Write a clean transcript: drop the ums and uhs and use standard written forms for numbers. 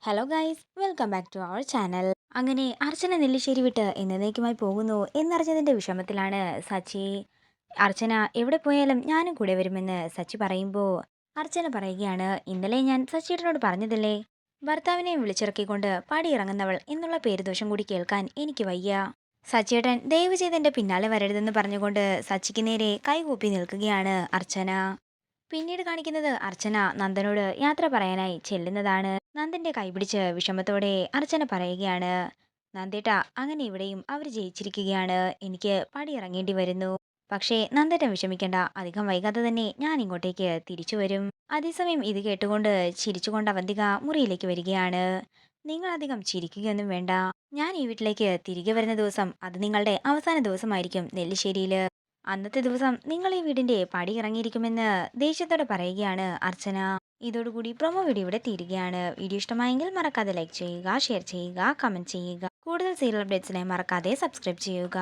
Hello guys, welcome back to our channel. അങ്ങനെ അർച്ചന നെല്ലിശ്ശേരി വിട്ട് എന്നേക്കുമായി പോകുന്നു എന്നറിഞ്ഞതിന്റെ വിഷമത്തിലാണ് സച്ചി. അർച്ചന എവിടെ പോയാലും ഞാനും കൂടെ വരുമെന്ന് സച്ചി പറയുമ്പോൾ അർച്ചന പറയുകയാണ്, ഇന്നലെ ഞാൻ സച്ചിയേട്ടനോട് പറഞ്ഞതല്ലേ, ഭർത്താവിനെയും വിളിച്ചിറക്കിക്കൊണ്ട് പടിയിറങ്ങുന്നവൾ എന്നുള്ള പേരുദോഷം കൂടി കേൾക്കാൻ എനിക്ക് വയ്യ. സച്ചിയേട്ടൻ ദയവ് ചെയ്ത് എന്റെ പിന്നാലെ വരരുതെന്ന് പറഞ്ഞുകൊണ്ട് സച്ചിക്ക് നേരെ കൈകൂപ്പി നിൽക്കുകയാണ് അർച്ചന. പിന്നീട് കാണിക്കുന്നത് അർച്ചന നന്ദനോട് യാത്ര പറയാനായി ചെല്ലുന്നതാണ്. നന്ദന്റെ കൈപിടിച്ച് വിഷമത്തോടെ അർച്ചന പറയുകയാണ്, നന്ദേട്ടാ, അങ്ങനെ ഇവിടെയും അവർ ജയിച്ചിരിക്കുകയാണ്. എനിക്ക് പടിയിറങ്ങേണ്ടി വരുന്നു. പക്ഷേ നന്ദേട്ടൻ വിഷമിക്കണ്ട, അധികം വൈകാതെ തന്നെ ഞാൻ ഇങ്ങോട്ടേക്ക് തിരിച്ചു വരും. അതേസമയം ഇത് കേട്ടുകൊണ്ട് ചിരിച്ചുകൊണ്ട് അവന്തിക മുറിയിലേക്ക് വരികയാണ്. നിങ്ങൾ അധികം ചിരിക്കുകയൊന്നും വേണ്ട. ഞാൻ ഈ വീട്ടിലേക്ക് തിരികെ വരുന്ന ദിവസം അത് നിങ്ങളുടെ അവസാന ദിവസമായിരിക്കും നെല്ലിശ്ശേരിയില്. അന്നത്തെ ദിവസം നിങ്ങൾ ഈ വീടിന്റെ പടി ഇറങ്ങിയിരിക്കുമെന്ന് ദേഷ്യത്തോടെ പറയുകയാണ് അർച്ചന. ഇതോടുകൂടി പ്രൊമോ വീഡിയോ ഇവിടെ തീരുകയാണ്. വീഡിയോ ഇഷ്ടമായെങ്കിൽ മറക്കാതെ ലൈക്ക് ചെയ്യുക, ഷെയർ ചെയ്യുക, കമന്റ് ചെയ്യുക. കൂടുതൽ സീരിയൽ അപ്ഡേറ്റ്സിനായി മറക്കാതെ സബ്സ്ക്രൈബ് ചെയ്യുക.